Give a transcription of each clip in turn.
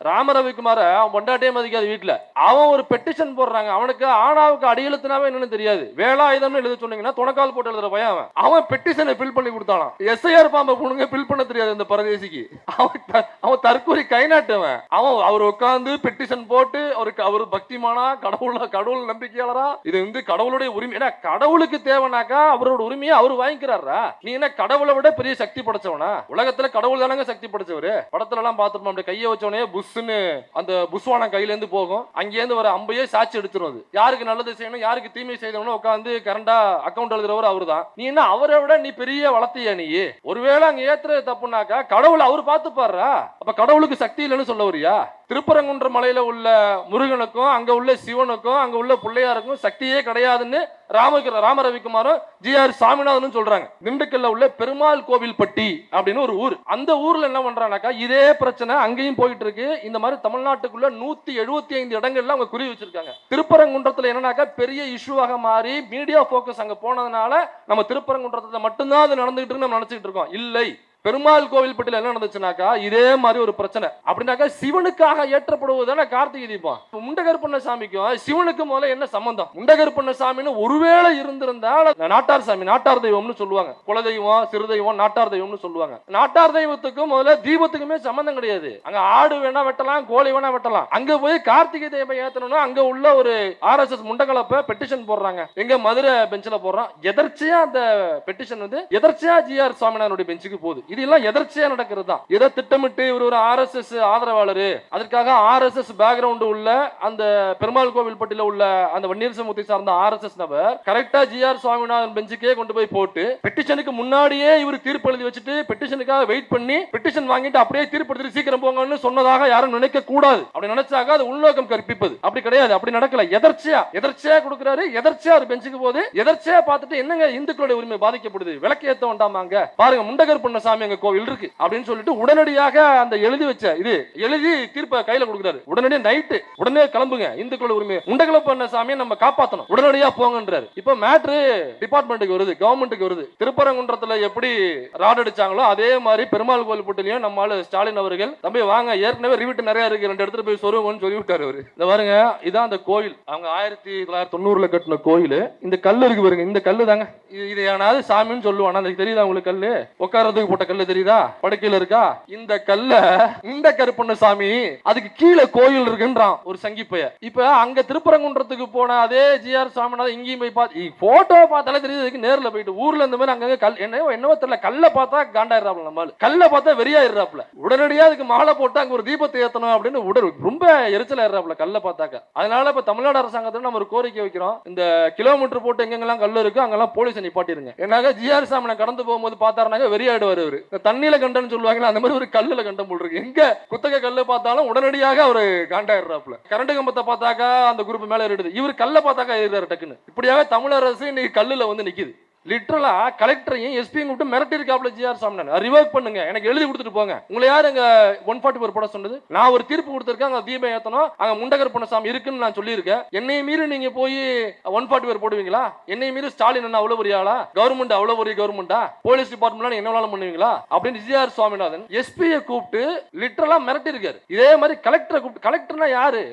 ராமரவிக்குமார அவன் பொண்டாட்டியே மதிக்காது வீட்டுல. அவன் ஒரு பெட்டிஷன் போடுறாங்க. அவனுக்கு ஆணாவுக்கு அடியெழுத்துனாவே என்னன்னு தெரியாது. வேலாயுதம்னு எழுத சொன்னீங்கன்னா துணக்கால் போட்டு எழுதுற பையன் அவன். அவன் பெட்டிஷனை ஃபில் பண்ணி கொடுத்தானாம். எஸ்ஐஆர் பாம்பை பொண்ணுங்க ஃபில் பண்ண தெரியாது இந்த பரதேசிக்கு. அவன் தற்கொலை கை நாட்டுவன். அவர் உட்கார்ந்து பெட்டிஷன் போட்டு அவரு பக்திமானா, கடவுள் நம்பிக்கையாளரா, இது வந்து கடவுளுடைய உரிமை. ஏன்னா கடவுளுக்கு தேவைனாக்கா அவரோட உரிமையை அவர் வாங்கிக்கிறாரா? நீ என்ன கடவுளை விட பெரிய சக்தி படைச்சவனா? உலகத்துல கடவுள் தானங்க சக்தி படைச்சவரு. படத்துல எல்லாம் பார்த்திருப்போம், அப்படி கையை வச்சவனே புஷ்னு அந்த புஷ்வான கையில இருந்து போகும், அங்கேருந்து வர அம்பையே சாட்சி எடுத்துரும். யாருக்கு நல்லது செய்யணும் யாருக்கு தீமை செய்யணும்னு உட்காந்து கரண்டா அக்கௌண்ட் எழுதுறவர் அவரு தான். நீ என்ன அவரை விட நீ பெரிய வளர்த்தியா? நீ ஒருவேளை அங்க ஏத்துறது தப்புனாக்கா கடவுள் அவர் பார்த்து பாடுறா. அப்ப கடவுளுக்கு சக்தி இல்லைன்னு சொல்ல வரியா? திருப்பரங்குன்ற மலையில உள்ள முருகனுக்கும் அங்க உள்ள சிவனுக்கும் அங்க உள்ள பிள்ளையாருக்கும் சக்தியே கிடையாதுன்னு ராமரவிக்குமாரும் ஜி.ஆர். சாமிநாதனும் சொல்றாங்க. திண்டுக்கல்ல உள்ள பெருமாள் கோவில்பட்டி அப்படின்னு ஒரு ஊர். அந்த ஊர்ல என்ன பண்றாங்கனாக்கா இதே பிரச்சனை அங்கேயும் போயிட்டு இருக்கு. இந்த மாதிரி தமிழ்நாட்டுக்குள்ள 175 இடங்கள்ல அவங்க குறி வச்சிருக்காங்க. திருப்பரங்குன்றத்துல என்னன்னாக்கா பெரிய இஷ்யூவாக மாறி மீடியா போக்கஸ் அங்க போனதுனால நம்ம திருப்பரங்குன்றத்துல மட்டும்தான் அது நடந்துகிட்டு இருக்கு நம்ம நினைச்சிட்டு இருக்கோம். இல்லை, பெருமாள் கோவில்பட்டியில் என்ன நடந்துச்சுனாக்கா இதே மாதிரி ஒரு பிரச்சனை. அப்படின்னாக்கா சிவனுக்காக ஏற்றப்படுவதான கார்த்திகை தீபம். முண்டகருப்பண்ணசாமிக்கும் சிவனுக்கும் முதல்ல என்ன சம்பந்தம்? முண்டகருப்பண்ணசாமின்னு ஒருவேளை இருந்திருந்தால் நாட்டார் சாமி, நாட்டார் தெய்வம்னு சொல்லுவாங்க. குலதெய்வம், சிறு தெய்வம், நாட்டார் தெய்வம்னு சொல்லுவாங்க. நாட்டார் தெய்வத்துக்கும் முதல்ல தீபத்துக்குமே சம்பந்தம் கிடையாது. அங்க ஆடு வேணா வெட்டலாம், கோழி வேணா வெட்டலாம். அங்க போய் கார்த்திகை தீபம் ஏத்தணும்னா அங்க உள்ள ஒரு RSS முண்டகலப்ப பெட்டிஷன் போடுறாங்க. எங்க மதுரை பெஞ்சில போடுறான். எதர்ச்சியா அந்த பெட்டிஷன் வந்து எதர்ச்சியா ஜி.ஆர். சுவாமிநாதனுடைய பெஞ்சுக்கு போகுது. இதெல்லாம் எதர்ச்சியா நடக்கிறது தான். ஏதோ திட்டமிட்டு இவர் ஒரு RSS ஆதரவாளர், அதற்காக RSS பேக்ரவுண்ட் உள்ள அந்த பெருமாள் கோவில்பட்டியில உள்ள அந்த வன்னியர் சமூகத்தை சார்ந்த RSS நபர் கரெக்டா ஜி.ஆர். சுவாமிநாதன் பெஞ்சுக்கே கொண்டு போய் போட்டு பெட்டிஷனுக்கு முன்னாடியே இவர் தீர்ப்பு எழுதி வச்சுட்டு பெட்டிஷனுக்காக வெயிட் பண்ணி பெட்டிஷன் வாங்கிட்டு அப்படியே தீர்ப்பு எடுத்து சீக்கிரம் போங்கன்னு சொன்னதாக யாரும் நினைக்க கூடாது. அப்படி நினைச்சாக அது உள்நோக்கம் கற்பிப்பது. அப்படி கிடையாது, அப்படி நடக்கல. எதர்ச்சியா கொடுக்கிறாரு. எதர்ச்சியா ஒரு பெஞ்சுக்கு போது எதர்ச்சியா பார்த்துட்டு என்னங்க இந்துக்களுடைய உரிமை பாதிக்கப்படுது, விளக்கு ஏத்த வேண்டாமாங்க, பாருங்க முண்டகருப்பண்ணசாமி எங்க கோவில் இருக்கு அப்படின்னு சொல்லிட்டு உடனடியாக அந்த எழுதி வச்ச இது எழுதி தீர்ப்பை கையில கொடுக்கிறாரு. உடனடியே நைட்டு உடனே கிளம்புங்க, இந்துக்களோட உரிமை முண்டகருப்பண்ணசாமியை நம்ம காப்பாற்றணும், உடனடியா போங்கன்றாரு. இப்ப மேட்ரு டிபார்ட்மெண்ட்டுக்கு வருது, கவர்மெண்ட்டுக்கு வருது. திருப்பரங்குன்றத்துல எப்படி ராட் அடிச்சாங்களோ அதே மாதிரி பெருமாள் கோவில்பட்டிலையும் நம்மால ஸ்டாலின் அவர்கள் தம்பி வாங்க, ஏற்கனவே ரிவிட்டு நிறைய இருக்கு, 2 இடத்துல போய் சொருவங்கன்னு சொல்லி விட்டாரு அவரு. இந்த பாருங்க, இதான் அந்த கோயில். அவங்க 1990 கட்டின கோயில். இந்த கல்லு இருக்கு பாருங்க, இந்த கல்லு தாங்க. இது ஏனாவது சாமின்னு சொல்லுவானா? அதுக்கு தெரியுதா உங்களுக்கு? கல்லு உட்காரத்துக்கு போட்ட கல்லு தெரியுதா? படுக்கையில இருக்கா? இந்த கல்ல இந்த கருப்பண்ணசாமி அதுக்கு கீழே கோயில் இருக்குன்றான் ஒரு சங்கிப்பைய. இப்ப அங்க திருப்பரங்குன்றத்துக்கு போன அதே ஜி.ஆர். சாமிநாதன் இங்கேயும் போய் பார்த்து போட்டோ பார்த்தாலே தெரியுது. நேர்ல போயிட்டு ஊர்ல இந்த மாதிரி அங்க கல் என்னவோ தெரியல, கல்ல பார்த்தா காண்டாயிராப்ல, நம்ம கல்ல பார்த்தா வெறியாயிராப்ல. உடனடியா அதுக்கு மாலை போட்டு அங்க ஒரு தீபத்தை ஏத்தணும் அப்படின்னு ரொம்ப எரிச்சல் ஆயிராப்ல கல்ல பார்த்தாக்க. அதனால இப்ப தமிழ்நாடு அரசாங்கத்துல நம்ம ஒரு கோரிக்கை வைக்கிறோம், இந்த கிலோமீட்டர் போட்டு எங்கெங்கெல்லாம் கல்லு இருக்கு அங்கெல்லாம் போலீஸ் நிப்பாட்டிருங்க. ஏன்னாக்க ஜி.ஆர். சாமிநாதன் கடந்து போகும்போது பார்த்தாருனாக்க வெறியாயிடுவாரு அவரு. தண்ணியில கண்டன்னு சொல்லுவாங்களா, அந்த மாதிரி ஒரு கல்லுல கண்டம் போல் இருக்கு. எங்க குத்தகை கல்லு பார்த்தாலும் உடனடியாக ஒரு காண்டாயிடுறாப்ல. கரண்ட் கம்பத்தை பார்த்தாக்கா அந்த குரூப் மேல ஏறிடுது, இவர் கல்ல பார்த்தாக்கா ஏறாரு டக்குன்னு. இப்படியாக தமிழ் அரசு இன்னைக்கு கல்லுல வந்து நிக்குது. லிட்டரலா கலெக்டரையும் எஸ்பியும் கூப்பிட்டு மிரட்டி இருக்காப்ல ஜி.ஆர். சாமிநாதன். ரிவர்க் பண்ணுங்க, எனக்கு எழுதி கொடுத்துட்டு போங்க. உங்களை யாரு அங்க 144 போட சொன்னது? நான் ஒரு தீர்ப்பு கொடுத்திருக்கேன், அங்க தீபம் ஏத்தணும், அங்க முண்டகருப்பண்ணசாமி இருக்குன்னு நான் சொல்லியிருக்கேன். என்னைய மீறி நீங்க போய் 144 போடுவீங்களா? என்னைய மீறி ஸ்டாலின் என்ன அவ்வளவு பெரிய ஆளா? கவர்மெண்ட் அவ்வளவு பெரிய கவர்மெண்டா? போலீஸ் டிபார்ட்மெண்ட்ல என்ன வேணாலும் பண்ணுவீங்களா அப்படின்னு ஜி.ஆர். சுவாமிநாதன் எஸ்பியை கூப்பிட்டு லிட்டரலா மிரட்டி இருக்காரு. இதே மாதிரி கலெக்டரை கூப்பிட்டு, கலெக்டர்னா யாரு?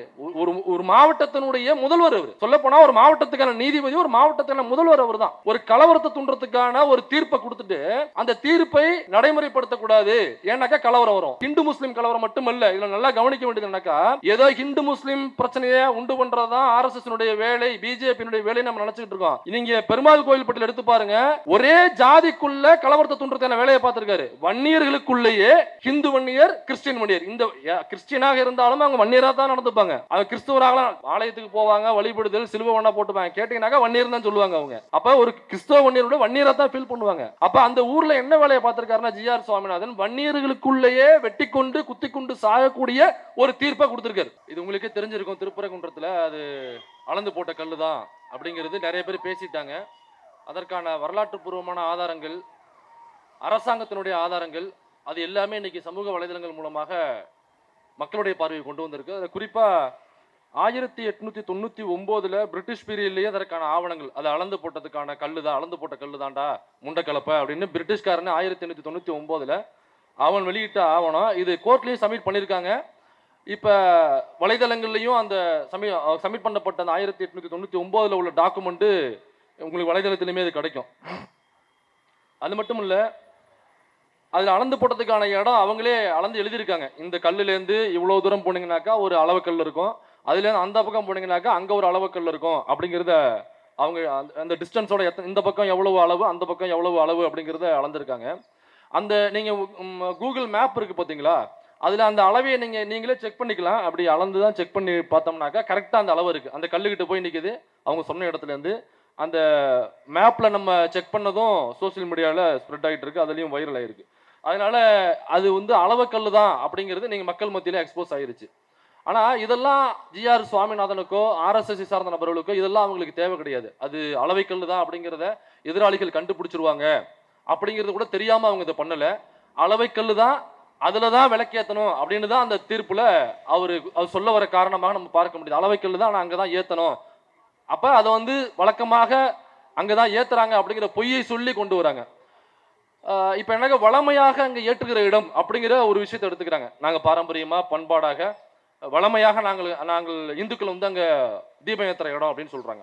ஒரு மாவட்டத்தினுடைய முதல்வர். அவர் சொல்ல போனா ஒரு மாவட்டத்துக்கான நீதிபதி, ஒரு மாவட்டத்துக்கான முதல்வர் அவர் தான். ஒரு கலவர துன்றதுக்கான ஒரு தீர்ப்பை கொடுத்துட்டு அந்த தீர்ப்பை நடைமுறைப்படுத்த கூடாது, ஏன்னாக்கா கலவரம் வரும். ஹிந்து முஸ்லிம் கலவரம் மட்டுமல்ல, இதுல நல்லா கவனிக்க வேண்டியது என்னக்கா, ஏதோ ஹிந்து முஸ்லிம் பிரச்சனையை உண்டு பண்றதுதான் RSS வேலை, பிஜேபி வேலை நம்ம நினைச்சிட்டு இருக்கோம். நீங்க பெருமாள் கோவில்பட்டியில் எடுத்து பாருங்க, ஒரே ஜாதிக்குள்ள கலவரத்தை துன்றதுக்கான வேலையை பார்த்திருக்காரு. வன்னியர்களுக்குள்ளேயே ஹிந்து வன்னியர், கிறிஸ்டியன் வன்னியர். இந்த கிறிஸ்டியனாக இருந்தாலும் அவங்க வன்னியரா தான் நடந்துப்பாங்க. அவங்க கிறிஸ்தவராக ஆலயத்துக்கு போவாங்க, வழிபடுதல், சிலுவை ஒண்ணா போட்டுப்பாங்க. கேட்டீங்கன்னாக்கா வன்னியர் தான் சொல்லுவாங்க அவங்க. அப்ப ஒரு கிறிஸ்தவ வன்னியரா தான் ஃபீல் பண்ணுவாங்க. அப்ப அந்த ஊர்ல என்ன வேலையை பார்த்திருக்காருன்னா ஜி.ஆர். சுவாமிநாதன் வன்னியர்களுக்குள்ளேயே வெட்டி கொண்டு குத்தி கொண்டு சாகக்கூடிய ஒரு தீர்ப்பை கொடுத்திருக்காரு. இது உங்களுக்கு தெரிஞ்சிருக்கும், திருப்பரங்குன்றத்துல அது அளந்து போட்ட கல்லுதான் அப்படிங்கிறது நிறைய பேர் பேசிட்டாங்க. அதற்கான வரலாற்று பூர்வமான ஆதாரங்கள், அரசாங்கத்தினுடைய ஆதாரங்கள், அது எல்லாமே இன்னைக்கு சமூக வலைதளங்கள் மூலமாக மக்களுடைய பார்வையை கொண்டு வந்திருக்கு. அது குறிப்பா 1899 பிரிட்டிஷ் பீரியட்லயே அதற்கான ஆவணங்கள், அதை அளந்து போட்டதுக்கான கல்லுதான், அளந்து போட்ட கல்லுதான்டா முண்டக்கலப்பை அப்படின்னு பிரிட்டிஷ்காரன் 1899 அவன் வெளியிட்ட ஆவணம். இது கோர்ட்லயும் சப்மிட் பண்ணியிருக்காங்க. இப்போ வலைதளங்கள்லையும் அந்த சப்மிட் பண்ணப்பட்ட அந்த 1899 உள்ள டாக்குமெண்ட் உங்களுக்கு வலைதளத்திலுமே அது கிடைக்கும். அது மட்டும் இல்லை, அதில் அளந்து போட்டதுக்கான இடம் அவங்களே அளந்து எழுதியிருக்காங்க. இந்த கல்லுலேருந்து இவ்வளோ தூரம் போனீங்கன்னாக்கா ஒரு அளவுக்கல் இருக்கும், அதுலேருந்து அந்த பக்கம் போனீங்கன்னாக்கா அங்கே ஒரு அளவுக்கல் இருக்கும் அப்படிங்கிறத அவங்க அந்த டிஸ்டன்ஸோட இந்த பக்கம் எவ்வளவு அளவு, அந்த பக்கம் எவ்வளவு அளவு அப்படிங்கிறத அளந்திருக்காங்க. அந்த நீங்கள் கூகுள் மேப் இருக்குது பார்த்தீங்களா, அதில் அந்த அளவையை நீங்களே செக் பண்ணிக்கலாம். அப்படி அளந்து தான் செக் பண்ணி பார்த்தோம்னாக்கா கரெக்டாக அந்த அளவு இருக்குது. அந்த கல்லுக்கிட்ட போய் நிற்கிது அவங்க சொன்ன இடத்துலேருந்து. அந்த மேப்பில் நம்ம செக் பண்ணதும் சோசியல் மீடியாவில் ஸ்ப்ரெட் ஆகிட்டு இருக்கு, அதுலேயும் வைரல் ஆகிருக்கு. அதனால அது அளவுக்கல் தான் அப்படிங்கிறது நீங்கள் மக்கள் மத்தியில் எக்ஸ்போஸ் ஆயிருச்சு. ஆனால் இதெல்லாம் ஜிஆர் சுவாமிநாதனுக்கோ ஆர்எஸ்எஸ் சார்ந்த நபர்களுக்கோ இதெல்லாம் அவங்களுக்கு தேவை கிடையாது. அது அளவைக்கல் தான் அப்படிங்கிறத எதிராளிகள் கண்டுபிடிச்சிருவாங்க அப்படிங்கிறது கூட தெரியாமல் அவங்க இதை பண்ணலை. அளவைக்கல் தான், அதில் தான் விளக்கேற்றணும் அப்படின்னு தான் அந்த தீர்ப்பில் அவர் சொல்ல வர காரணமாக நம்ம பார்க்க முடியுது. அளவைக்கல் தான், ஆனால் அங்கே தான் ஏற்றணும். அப்போ அதை வழக்கமாக அங்கே தான் ஏற்றுறாங்க அப்படிங்கிற பொய்யை சொல்லி கொண்டு வராங்க. இப்போ எனக்கு வளமையாக அங்கே ஏற்றுகிற இடம் அப்படிங்கிற ஒரு விஷயத்தை எடுத்துக்கிறாங்க. நாங்கள் பாரம்பரியமாக பண்பாடாக வளமையாக நாங்கள் இந்துக்கள் அங்கே தீபம் ஏற்றுற இடம் அப்படின்னு சொல்கிறாங்க.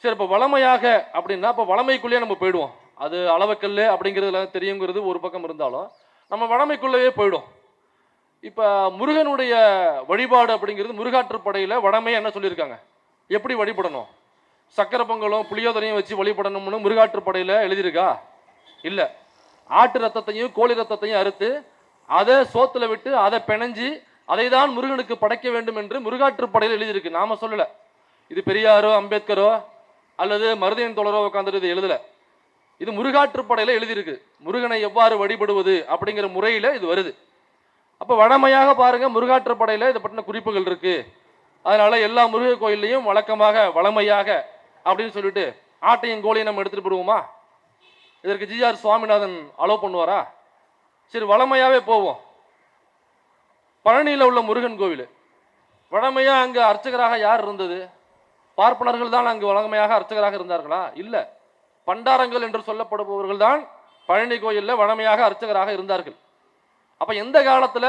சரி, இப்போ வளமையாக அப்படின்னா இப்போ வளமைக்குள்ளேயே நம்ம போயிடுவோம். அது அளவுக்கல் அப்படிங்கிறதுல தெரியுங்கிறது ஒரு பக்கம் இருந்தாலும் நம்ம வளமைக்குள்ளேயே போயிடும். இப்போ முருகனுடைய வழிபாடு அப்படிங்கிறது முருகாற்றுப்படையில் வடமையை என்ன சொல்லியிருக்காங்க, எப்படி வழிபடணும், சக்கரை பொங்கலும் புளியோதரையும் வச்சு வழிபடணும்னு முருகாற்றுப்படையில் எழுதியிருக்கா? இல்லை. ஆட்டு ரத்தத்தையும் கோழி ரத்தத்தையும் அறுத்து அதை சோத்துல விட்டு அதை பிணைஞ்சி அதை தான் முருகனுக்கு படைக்க வேண்டும் என்று முருகாற்றுப்படையில் எழுதியிருக்கு. நாம சொல்லல, இது பெரியாரோ அம்பேத்கரோ அல்லது மருதையன் தோழரோ உட்காந்துட்டு இது எழுதல. இது முருகாற்றுப்படையில எழுதியிருக்கு. முருகனை எவ்வாறு வழிபடுவது அப்படிங்கிற முறையில இது வருது. அப்ப வடமையாக பாருங்க, முருகாற்றுப்படையில இதை பற்றின குறிப்புகள் இருக்கு. அதனால எல்லா முருக கோயில்லையும் வழக்கமாக வளமையாக அப்படின்னு சொல்லிட்டு ஆட்டையும் கோழியும் நம்ம எடுத்துட்டு போடுவோமா? இதற்கு ஜிஆர் சுவாமிநாதன் அலோவ் பண்ணுவாரா? சரி, வளமையாவே போவோம். பழனியில் உள்ள முருகன் கோவில் வளமையா அங்கு அர்ச்சகராக யார் இருந்தது? பார்ப்பனர்கள் தான் அங்கு வளமையாக அர்ச்சகராக இருந்தார்களா? இல்லை. பண்டாரங்கள் என்று சொல்லப்படுபவர்கள் தான் பழனி கோயிலில் வளமையாக அர்ச்சகராக இருந்தார்கள். அப்ப எந்த காலத்துல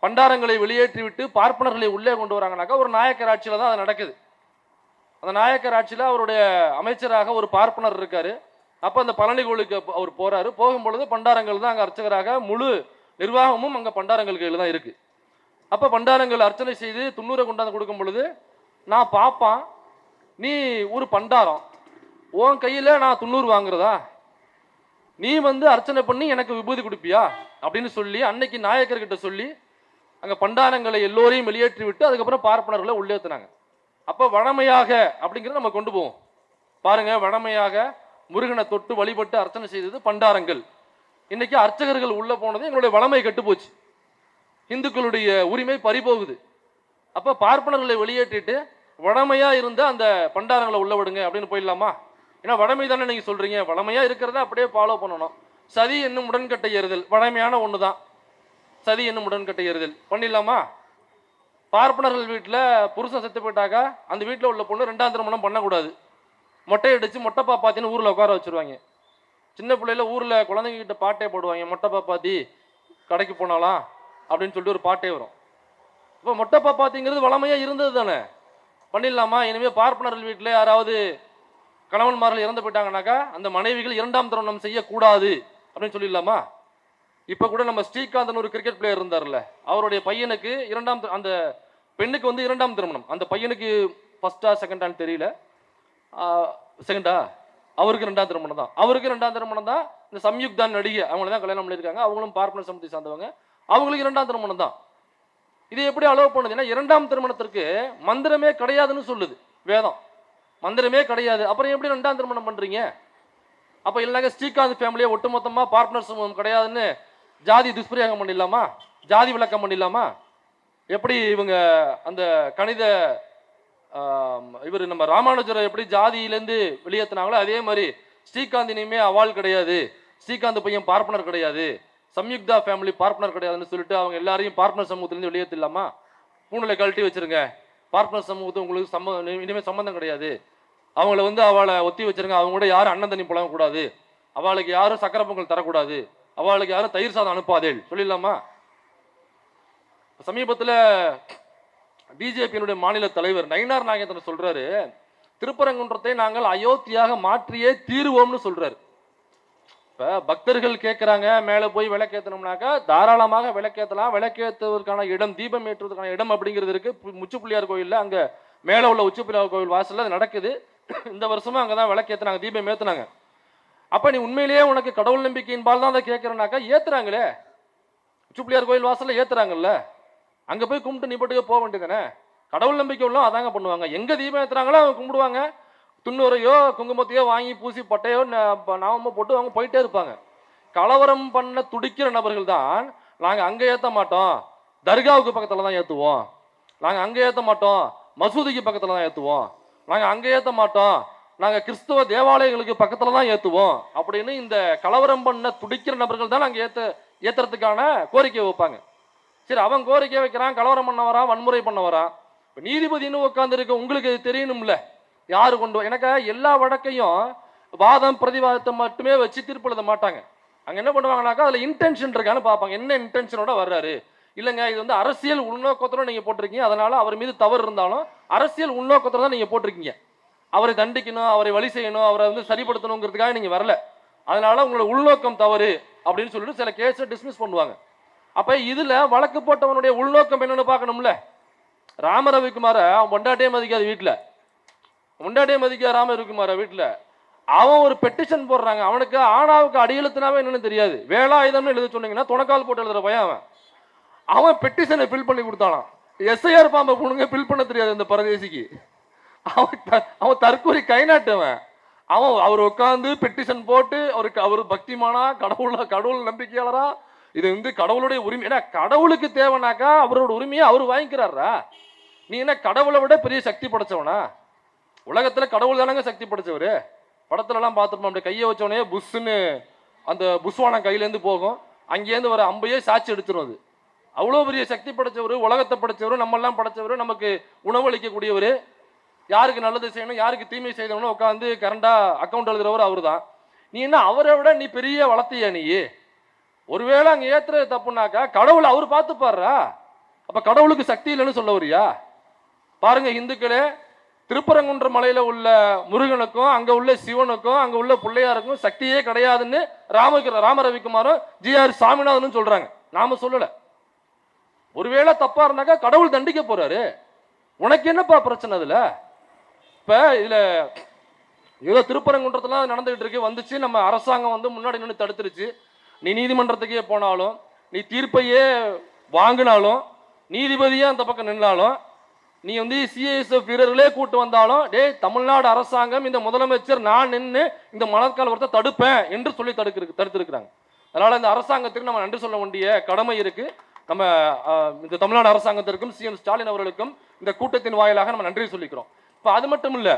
பண்டாரங்களை வெளியேற்றிவிட்டு பார்ப்பனர்களை உள்ளே கொண்டு வராங்கனாக்கா ஒரு நாயக்கர் ஆட்சியில தான் அது நடக்குது. அந்த நாயக்கர் ஆட்சியில அவருடைய அமைச்சராக ஒரு பார்ப்பனர் இருக்காரு. அப்ப அந்த பழனி கோயிலுக்கு அவர் போறாரு. போகும்பொழுது பண்டாரங்கள் தான் அங்க அர்ச்சகராக, முழு நிர்வாகமும் அங்க பண்டாரங்கள் கையில் தான் இருக்கு. அப்ப பண்டாரங்கள் அர்ச்சனை செய்து துண்ணூரை கொண்டாந்து கொடுக்கும் பொழுது நான் பாப்பான், நீ ஒரு பண்டாரம், உன் கையில நான் துண்ணூறு வாங்குறதா, நீ அர்ச்சனை பண்ணி எனக்கு விபூதி கொடுப்பியா அப்படின்னு சொல்லி அன்னைக்கு நாயக்கர்கிட்ட சொல்லி அங்க பண்டாரங்களை எல்லோரையும் வெளியேற்றி விட்டு அதுக்கப்புறம் பார்ப்பனர்களை உள்ளேற்றினாங்க. அப்ப வழமையாக அப்படிங்கிறத நம்ம கொண்டு போவோம். பாருங்க, வழமையாக முருகனை தொட்டு வழிபட்டு அர்ச்சனை செய்தது பண்டாரங்கள். இன்னைக்கு அர்ச்சகர்கள் உள்ள போனது எங்களுடைய வளமை கெட்டு போச்சு, இந்துக்களுடைய உரிமை பறிபோகுது. அப்ப பார்ப்பனர்களை வெளியேற்றிட்டு வளமையா இருந்த அந்த பண்டாரங்களை உள்ள விடுங்க அப்படின்னு போயிடலாமா? ஏன்னா வளமை தானே நீங்க சொல்றீங்க, வளமையா இருக்கிறத அப்படியே ஃபாலோ பண்ணணும். சதி என்னும் உடன்கட்டை ஏறுதல் வளமையான ஒண்ணுதான். சதி என்னும் உடன்கட்டை ஏறுதல் பண்ணிடலாமா? பார்ப்பனர்கள் வீட்டில் புருஷன் செத்து போயிட்டாக்கா அந்த வீட்டில் உள்ள பொண்ணு 2ஆம் திருமணம் பண்ணக்கூடாது. மொட்டை அடிச்சு மொட்டை பாப்பாத்தின்னு ஊரில் உட்கார வச்சிருவாங்க. சின்ன பிள்ளையில ஊரில் குழந்தைங்க கிட்ட பாட்டே போடுவாங்க, மொட்டை பாப்பாத்தி கடைக்கு போனாலாம் அப்படின்னு சொல்லிட்டு ஒரு பாட்டே வரும். இப்போ மொட்டை பாப்பாத்திங்கிறது வளமையாக இருந்தது தானே, பண்ணிடலாமா? இனிமேல் பார்ப்பனர்கள் வீட்டில் யாராவது கணவன்மார்கள் இறந்து போயிட்டாங்கனாக்கா அந்த மனைவிகள் 2ஆம் திருமணம் செய்யக்கூடாது அப்படின்னு சொல்லிடலாமா? இப்போ கூட நம்ம ஸ்ரீகாந்தன் ஒரு கிரிக்கெட் பிளேயர் இருந்தார்ல, அவருடைய பையனுக்கு அந்த பெண்ணுக்கு 2ஆம் திருமணம், அந்த பையனுக்கு ஃபர்ஸ்டா செகண்டான்னு தெரியல, செகண்டா, அவருக்கு 2ஆம் திருமணம் தான். அவருக்கு 2ஆம் திருமணம் தான். இந்த சம்யுக்தான் நடிகை அவங்கள தான் கல்யாணம் பண்ணியிருக்காங்க, அவங்களும் பார்ப்பன சமூகத்தை சார்ந்தவங்க, அவங்களுக்கு 2ஆம் திருமணம் தான். இது எப்படி அலோவ் பண்ணுதுன்னா 2ஆம் திருமணத்திற்கு மந்திரமே கிடையாதுன்னு சொல்லுது வேதம். மந்திரமே கிடையாது, அப்புறம் எப்படி 2ஆம் திருமணம் பண்றீங்க? அப்ப இல்லைனாக்க ஸ்ரீகாந்த் ஃபேமிலியை ஒட்டுமொத்தமா பார்ட்னர் சமூகம் கிடையாதுன்னு ஜாதி துஷ்பிரயோகம் பண்ணிடலாமா? ஜாதி விளக்கம் பண்ணிடலாமா? எப்படி இவங்க அந்த கணித இவர் நம்ம ராமானுஜரை எப்படி ஜாதியிலேருந்து வெளியேற்றினாங்களோ அதே மாதிரி ஸ்ரீகாந்த் இனிமே அவாள் கிடையாது, ஸ்ரீகாந்த் பையன் பார்ப்பனர் கிடையாது, சம்யுக்தா ஃபேமிலி பார்ப்பனர் கிடையாதுன்னு சொல்லிட்டு அவங்க எல்லாரையும் பார்ப்பனர் சமூகத்திலேருந்து வெளியேற்றலாமா? பூணலை கழட்டி வச்சிருங்க, பார்ப்பனர் சமூகத்தை உங்களுக்கு இனிமேல் சம்பந்தம் கிடையாது, அவங்கள அவளை ஒத்தி வச்சிருங்க, அவங்க கூட யாரும் அண்ணன் தண்ணி புழங்க கூடாது, அவளுக்கு யாரும் சக்கரை பொங்கல் தரக்கூடாது, அவளுக்கு யாரும் தயிர் சாதம் அனுப்பாதே சொல்லிடலாமா? சமீபத்தில் பிஜேபியினுடைய மாநில தலைவர் நயினார் நாகேந்திரன் சொல்றாரு, திருப்பரங்குன்றத்தை நாங்கள் அயோத்தியாக மாற்றியே தீருவோம்னு சொல்றாரு. இப்ப பக்தர்கள் கேட்கிறாங்க, மேல போய் விளக்கேற்றணும்னாக்கா தாராளமாக விளக்கேற்றலாம். விளக்கேற்றுவதற்கான இடம், தீபம் ஏற்றுவதற்கான இடம் அப்படிங்கிறது இருக்கு. முச்சுப்பிள்ளையார் கோயில்ல அங்க மேல உள்ள உச்சிப்பிள்ளையார் கோயில் வாசல்ல அது நடக்குது. இந்த வருஷமும் அங்கதான் விளக்கேற்றினாங்க, தீபம் ஏத்துனாங்க. அப்ப நீ உண்மையிலேயே உனக்கு கடவுள் நம்பிக்கையின்பால் தான் அதை கேட்கிறனாக்கா ஏத்துறாங்களே, உச்சிப்பிள்ளையார் கோயில் வாசல்ல ஏத்துறாங்கல்ல, அங்க போய் கும்பிட்டு நீ பாட்டுக்கு போக வேண்டியதானே. கடவுள் நம்பிக்கை உள்ளவங்க அதாங்க பண்ணுவாங்க. எங்க தீபம் ஏத்துறாங்களோ அவங்க கும்பிடுவாங்க. துண்ணூரையோ குங்குமத்தையோ வாங்கி பூசி பட்டையோ நாம போட்டு அவங்க போயிட்டே இருப்பாங்க. கலவரம் பண்ண துடிக்கிற நபர்கள் தான் நாங்க அங்க ஏத்த மாட்டோம், தர்காவுக்கு பக்கத்துல தான் ஏத்துவோம், நாங்க அங்க ஏத்த மாட்டோம், மசூதிக்கு பக்கத்துல தான் ஏத்துவோம், நாங்க அங்க ஏத்த மாட்டோம், நாங்க கிறிஸ்துவ தேவாலயங்களுக்கு பக்கத்துல தான் ஏத்துவோம் அப்படின்னு இந்த கலவரம் பண்ண துடிக்கிற நபர்கள் தான் நாங்க ஏத்துறதுக்கான கோரிக்கை வைப்பாங்க. சரி, அவன் கோரிக்கை வைக்கிறான், கலவரம் பண்ண வரான், வன்முறை பண்ண வரான். நீதிபதினு உட்கார்ந்து இருக்க உங்களுக்கு தெரியணும்ல யாரு கொண்டு. எனக்கு எல்லா வழக்கையும் வாதம் பிரதிவாதத்தை மட்டுமே வச்சு தீர்ப்பு எழுத மாட்டாங்க. அங்க என்ன பண்ணுவாங்கனாக்கா அதுல இன்டென்ஷன் இருக்கான்னு பார்ப்பாங்க. என்ன இன்டென்ஷனோட வர்றாரு, இல்லைங்க இது வந்து அரசியல் உள்நோக்கத்தோட நீங்க போட்டிருக்கீங்க, அதனால அவர் மீது தவறு இருந்தாலும் அரசியல் உள்நோக்கத்தோட தான் நீங்க போட்டிருக்கீங்க, அவரை தண்டிக்கணும், அவரை வழி செய்யணும், அவரை வந்து சரிப்படுத்தணுங்கிறதுக்காக நீங்க வரல, அதனால உங்களோட உள்நோக்கம் தவறு அப்படின்னு சொல்லிட்டு சில கேஸை டிஸ்மிஸ் பண்ணுவாங்க. அப்ப இதுல வழக்கு போட்டவனுடைய உள்நோக்கம் என்னன்னு பார்க்கணும்ல. ராம ரவிக்குமார பொண்டாட்டியே மதிக்காது வீட்டுல, பொண்டாட்டியே மதிக்காத ராம ரவிக்குமார வீட்டுல அவன் ஒரு பெட்டிஷன் போடுறாங்க. அவனுக்கு ஆணாவுக்கு அடியெழுத்துனாவே என்னன்னு தெரியாது. வேலாயுதம்னு எழுத சொன்னீங்கன்னா துணைக்கால் போட்டு எழுதுற பையன் அவன். அவன் பெட்டிஷனை ஃபில் பண்ணி கொடுத்தானாம். எஸ்ஐஆர் பாம்பை பொண்ணுங்க ஃபில் பண்ண தெரியாது இந்த பரதேசிக்கு. அவன் தற்கொலை கை நாட்டுவன். அவர் உட்காந்து பெட்டிஷன் போட்டு அவர் பக்திமானா, கடவுள் நம்பிக்கையாளரா, இது வந்து கடவுளுடைய உரிமை. ஏன்னா கடவுளுக்கு தேவைனாக்கா அவரோட உரிமையை அவர் வாங்கிக்கிறாரா. நீ என்ன கடவுளை விட பெரிய சக்தி படைச்சவனா? உலகத்துல கடவுள் தானங்க சக்தி படைச்சவரு. படத்துல எல்லாம் பார்த்துருப்போம், அப்படி கையை வச்சவனே புஷ்ன்னு அந்த புஷ்வானம் கையிலேருந்து போகும், அங்கேருந்து வர அம்பையே சாட்சி எடுத்துரும். அது அவ்வளோ பெரிய சக்தி படைச்சவர், உலகத்தை படைச்சவர், நம்மெல்லாம் படைச்சவர், நமக்கு உணவளிக்கக்கூடியவர், யாருக்கு நல்லது செய்யணும் யாருக்கு தீமை செய்யணும்னு உட்காந்து கரண்டா அக்கௌண்ட் எழுதுறவர் அவரு தான். நீ என்ன அவரை விட நீ பெரிய வளர்த்தியா நீ? ஒருவேளை அங்க ஏத்துறது தப்புனாக்கா கடவுள் அவர் பார்த்து பாடுறா. அப்ப கடவுளுக்கு சக்தி இல்லைன்னு சொல்ல வரியா? பாருங்க இந்துக்களே, திருப்பரங்குன்ற மலையில உள்ள முருகனுக்கும் அங்க உள்ள சிவனுக்கும் அங்க உள்ள பிள்ளையாருக்கும் சக்தியே கிடையாதுன்னு ராம ரவிக்குமாரும் ஜிஆர் சாமிநாதனும் சொல்றாங்க, நாம சொல்லல. ஒருவேளை தப்பா இருந்தாக்கா கடவுள் தண்டிக்க போறாரு. உனக்கு என்னப்பா பிரச்சனை அதுல? இப்ப இதுல ஏதோ திருப்பரங்குன்றத்துல நடந்துகிட்டு இருக்கு, வந்துச்சு நம்ம அரசாங்கம் வந்து முன்னாடி நின்று தடுத்துருச்சு. நீ நீதிமன்றத்துக்கே போனாலும், நீ தீர்ப்பையே வாங்கினாலும், நீதிபதியே அந்த பக்கம் நின்னாலும், நீ வந்து சிஐஎஸ்எஃப் வீரர்களே கூட்டு வந்தாலும், தமிழ்நாடு அரசாங்கம் இந்த முதலமைச்சர் நான் நின்று இந்த மணற்கால்வரத்தை தடுப்பேன் என்று சொல்லி தடுத்திருக்கிறாங்க. அதனால இந்த அரசாங்கத்துக்கு நம்ம நன்றி சொல்ல வேண்டிய கடமை இருக்கு. நம்ம இந்த தமிழ்நாடு அரசாங்கத்திற்கும் சிஎம் ஸ்டாலின் அவர்களுக்கும் இந்த கூட்டத்தின் வாயிலாக நம்ம நன்றி சொல்லிக்கிறோம். இப்ப அது மட்டும் இல்ல,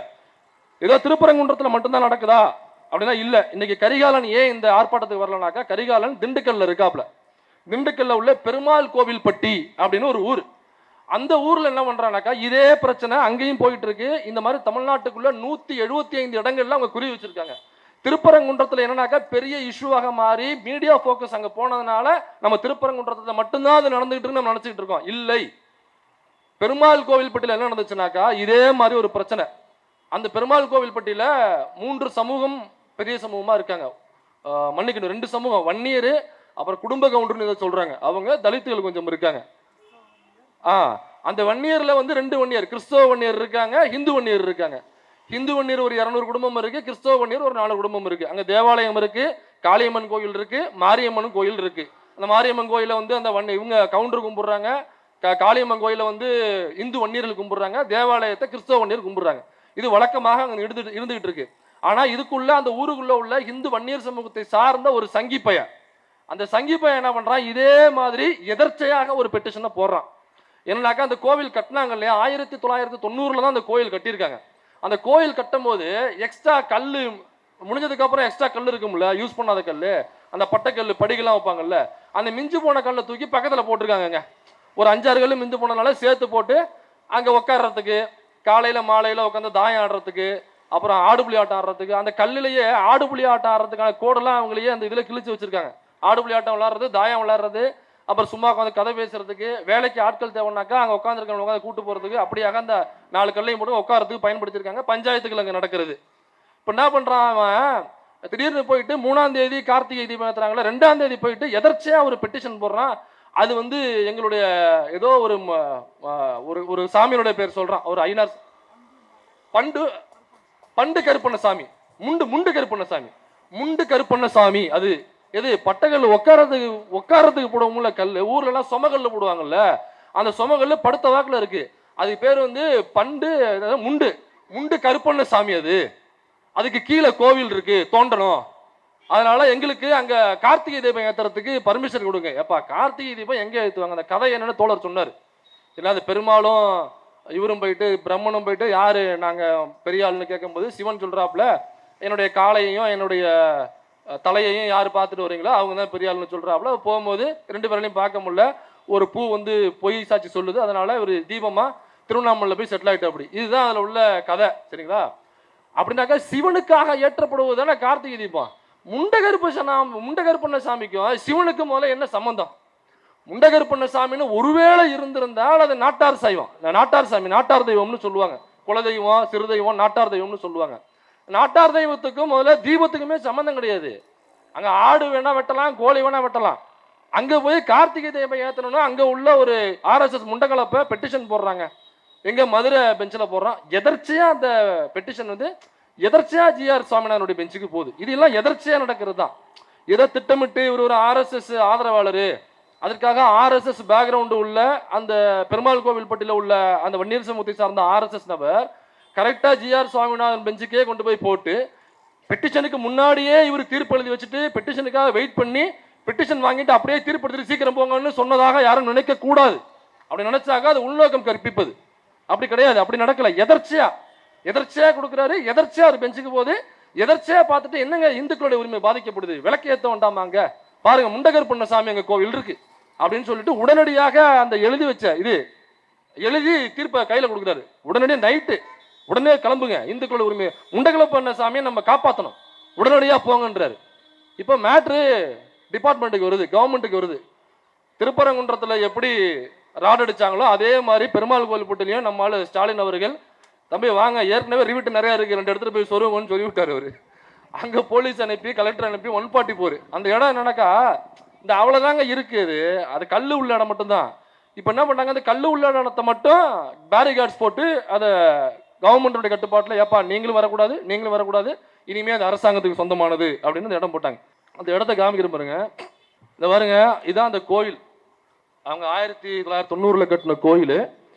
ஏதோ திருப்பரங்குன்றத்துல மட்டும்தான் நடக்குதா அப்படின்னா இல்ல. இன்னைக்கு கரிகாலன் ஏன் இந்த ஆர்ப்பாட்டத்துக்கு வரலனாக்கா, கரிகாலன் திண்டுக்கல்ல இருக்காப்ல. திண்டுக்கல்ல உள்ள பெருமாள் கோவில்பட்டி அப்படின்னு ஒரு ஊர். அந்த ஊர்ல என்ன பண்றானாக்கா இதே பிரச்சனை அங்கேயும் போயிட்டு இருக்கு. இந்த மாதிரி தமிழ்நாட்டுக்குள்ள 175 இடங்கள்ல அவங்க குறி வச்சிருக்காங்க. திருப்பரங்குன்றத்துல என்னன்னாக்கா பெரிய இஷ்யூவாக மாறி மீடியா போக்கஸ் அங்க போனதுனால நம்ம திருப்பரங்குன்றத்துல மட்டும்தான் அது நடந்துகிட்டு இருக்கு நம்ம நினைச்சிட்டு இருக்கோம். இல்லை, பெருமாள் கோவில்பட்டியில என்ன நடந்துச்சுனாக்கா இதே மாதிரி ஒரு பிரச்சனை. அந்த பெருமாள் கோவில்பட்டியில 3 சமூகம் பெரிய சமூகமா இருக்காங்க. மன்னிக்கணும், 2 சமூகம், வன்னியர் அப்புறம் குடும்ப கவுண்டர்னு இதை சொல்றாங்க. அவங்க தலித்துகள் கொஞ்சம் இருக்காங்க. அந்த வன்னியர்ல வந்து 2 வன்னியர், கிறிஸ்தவ வன்னியர் இருக்காங்க, ஹிந்து வன்னியர் இருக்காங்க. ஹிந்து வன்னியர் ஒரு 200 குடும்பம் இருக்கு, கிறிஸ்தவ வன்னியர் ஒரு 4 குடும்பம் இருக்கு. அங்க தேவாலயம் இருக்கு, காளியம்மன் கோயில் இருக்கு, மாரியம்மன் கோயில் இருக்கு. அந்த மாரியம்மன் கோயில வந்து அந்த இவங்க கவுண்டர் கும்பிடுறாங்க, காளியம்மன் கோயில வந்து இந்து வன்னியர்கள் கும்பிடுறாங்க, தேவாலயத்தை கிறிஸ்தவ வன்னியர் கும்பிடுறாங்க. இது வழக்கமாக அங்க இருந்துகிட்டு இருக்கு. ஆனா இதுக்குள்ள அந்த ஊருக்குள்ள உள்ள இந்து வன்னியர் சமூகத்தை சார்ந்த ஒரு சங்கி பையன், அந்த சங்கி பையன் என்ன பண்றான், இதே மாதிரி எதர்ச்சையாக ஒரு பெட்டிஷனை போடுறான். என்னன்னாக்கா அந்த கோவில் கட்டினாங்க இல்லையா, 1990 தான் அந்த கோயில் கட்டியிருக்காங்க. அந்த கோயில் கட்டும் போது எக்ஸ்ட்ரா கல் முடிஞ்சதுக்கு அப்புறம் எக்ஸ்ட்ரா கல் இருக்கும்ல, யூஸ் பண்ணாத கல், அந்த பட்டைக்கல் படிகள்லாம் வைப்பாங்கல்ல, அந்த மிஞ்சு போன கல்லை தூக்கி பக்கத்துல போட்டிருக்காங்க. ஒரு 5-6 கல் மிஞ்சு போனதுனால சேர்த்து போட்டு அங்க உட்கார்றதுக்கு, காலையில மாலையில உட்காந்து தாயம் ஆடுறதுக்கு, அப்புறம் ஆடுபுலி ஆட்டம் ஆடுறதுக்கு, அந்த கல்லுலயே ஆடுபுலி ஆட்டம் ஆடுறதுக்கான கோடெல்லாம் அவங்களையே அந்த இதுல கிழிச்சு வச்சிருக்காங்க. ஆடுபுலி ஆட்டம் விளையாடுறது, தாயம் விளையாடுறது, அப்புறம் சும்மா உட்காந்து கதை பேசுறதுக்கு, வேலைக்கு ஆட்கள் தேவைன்னாக்கா அங்கே உட்காந்துருக்கவங்க உட்காந்து கூட்டு போகிறதுக்கு, அப்படியாக அந்த 4 கல்லையும் போட்டு உட்காரத்துக்கு பயன்படுத்தியிருக்காங்க. பஞ்சாயத்துகள் அங்கே நடக்கிறது. இப்போ என்ன பண்ணுறான் அவன், திடீர்னு போயிட்டு 3ஆம் தேதி கார்த்திகை தீபம் ஏற்றுறாங்களே, 2ஆம் தேதி போயிட்டு எதர்ச்சியாக ஒரு பெட்டிஷன் போடுறான். அது வந்து எங்களுடைய ஏதோ ஒரு சாமியோட பேர் சொல்கிறான், ஒரு ஐநார் பண்டு கருப்பண்ணசாமி, முண்டு கருப்பண்ணசாமி, முண்டு கருப்பண்ணசாமி. அது எது பட்டக்கல் உட்காரத்துக்கு போடுவோம்ல கல், ஊர்ல எல்லாம் சொமகல்ல போடுவாங்கல்ல, அந்த சொமகல்ல படுத்த வாக்குல இருக்கு. அது பேர் வந்து பண்டு முண்டு கருப்பண்ணசாமி. அதுக்கு கீழே கோவில் இருக்கு தோண்டணும். அதனால எங்களுக்கு அங்க கார்த்திகை தீபம் ஏத்துறதுக்கு பர்மிஷன் கொடுங்க. எப்பா கார்த்திகை தீபம் எங்க ஏத்துவாங்க? அந்த கதை என்னன்னு தோழர் சொன்னார். இல்லை அது பெருமாளும் இவரும் போயிட்டு பிரம்மனும் போயிட்டு யாரு நாங்க பெரிய ஆளுன்னு கேட்கும்போது சிவன் சொல்றாப்புல, என்னுடைய காலையையும் என்னுடைய தலையையும் யார் பார்த்துட்டு வரீங்களோ அவங்க தான் பெரிய ஆளுன்னு சொல்றாப்புல. போகும்போது 2 பேரையும் பார்க்க முடியல. ஒரு பூ வந்து பொய் சாட்சி சொல்லுது. அதனால ஒரு தீபமா திருவண்ணாமலையில் போய் செட்டில் ஆயிட்டு. அப்படி இதுதான் அதுல உள்ள கதை. சரிங்களா? அப்படின்னாக்கா சிவனுக்காக ஏற்றப்படுவதுதானே கார்த்திகை தீபம். முண்டகருப்பண்ணசாமிக்கும் சிவனுக்கும் முதல்ல என்ன சம்பந்தம்? முண்டகருப்பண்ணசாமின்னு ஒருவேளை இருந்திருந்தால் அது நாட்டார் சைவம், நாட்டார் சாமி, நாட்டார் தெய்வம்னு சொல்லுவாங்க. குலதெய்வம், சிறு தெய்வம், நாட்டார் தெய்வம்னு சொல்லுவாங்க. நாட்டார் தெய்வத்துக்கும் முதல்ல தீபத்துக்குமே சம்பந்தம் கிடையாது. அங்க ஆடு வேணா வெட்டலாம், கோழி வேணா வெட்டலாம். அங்க போய் கார்த்திகை தீபம் ஏத்தணும்னா அங்க உள்ள ஒரு ஆர்எஸ்எஸ் முண்டகலப்ப பெட்டிஷன் போடுறாங்க. எங்க மதுரை பெஞ்சில் போடுறான். எதர்ச்சியா அந்த பெட்டிஷன் வந்து எதர்ச்சியா ஜிஆர் சுவாமிநாதனுடைய பெஞ்சுக்கு போகுது. இது எல்லாம் எதர்ச்சியா நடக்கிறது தான். ஏதோ திட்டமிட்டு இவர் ஒரு ஆர்எஸ்எஸ் ஆதரவாளர், அதற்காக ஆர்எஸ்எஸ் பேக்ரவுண்டு உள்ள அந்த பெருமாள் கோவில்பட்டியில் உள்ள அந்த வன்னியர் சமூகத்தை சார்ந்த ஆர்எஸ்எஸ் நபர் கரெக்டா ஜிஆர் சுவாமிநாதன் பெஞ்சுக்கே கொண்டு போய் போட்டு, பெட்டிஷனுக்கு முன்னாடியே இவர் தீர்ப்பு எழுதி வச்சுட்டு பெட்டிஷனுக்காக வெயிட் பண்ணி பெட்டிஷன் வாங்கிட்டு அப்படியே தீர்ப்பு எடுத்துட்டு சீக்கிரம் போங்கன்னு சொன்னதாக யாரும் நினைக்க கூடாது. அப்படி நினைச்சாக்க அது உள்நோக்கம் கற்பிப்பது. அப்படி கிடையாது, அப்படி நடக்கல. எதர்ச்சியா கொடுக்குறாரு. எதர்ச்சியா ஒரு பெஞ்சுக்கு போது எதர்ச்சியா பார்த்துட்டு என்னங்க இந்துக்களுடைய உரிமை பாதிக்கப்படுது, விளக்கு ஏற்ற வேண்டாமாங்க, பாருங்க முண்டகருப்பண்ணசாமி அங்க கோவில் இருக்கு அப்படின்னு சொல்லிட்டு உடனடியாக அந்த எழுதி வச்ச எழுதி தீர்ப்பை கையில கொடுக்குறாரு. உடனடியாக நைட்டு உடனே கிளம்புங்க, இந்துக்களுடைய உரிமை முண்டகருப்பண்ணசாமியை நம்ம காப்பாற்றணும், உடனடியாக போங்கன்றாரு. இப்போ மேட்ரு டிபார்ட்மெண்ட்டுக்கு வருது, கவர்மெண்ட்டுக்கு வருது. திருப்பரங்குன்றத்தில் எப்படி ராட் அடிச்சாங்களோ அதே மாதிரி பெருமாள் கோவில்பட்டிலையும் நம்மளால ஸ்டாலின் அவர்கள், தம்பி வாங்க ஏற்கனவே ரிவிட்டு நிறைய இருக்கு, 2 இடத்துல போய் சொருவங்கன்னு சொல்லிவிட்டாரு அவரு. அங்க போலீஸ் அனுப்பி கலெக்டர் அனுப்பி 144. அந்த இடம் என்னன்னாக்கா இந்த அவ்வளவுதாங்க இருக்கு. அது கல்லு உள்ள இடம் மட்டும்தான். இப்ப என்ன பண்ணாங்க, அந்த கல்லு உள்ள இடத்தை மட்டும் பேரிகார்ட்ஸ் போட்டு அதை கவர்மெண்டோட கட்டுப்பாட்டில், ஏப்பா நீங்களும் வரக்கூடாது, இனிமே அது அரசாங்கத்துக்கு சொந்தமானது அப்படின்னு அந்த இடம் போட்டாங்க. அந்த இடத்த காமிக்கிற பாருங்க. இந்த பாருங்க, இதான் அந்த கோயில். அவங்க 1990 கட்டின கோயில்.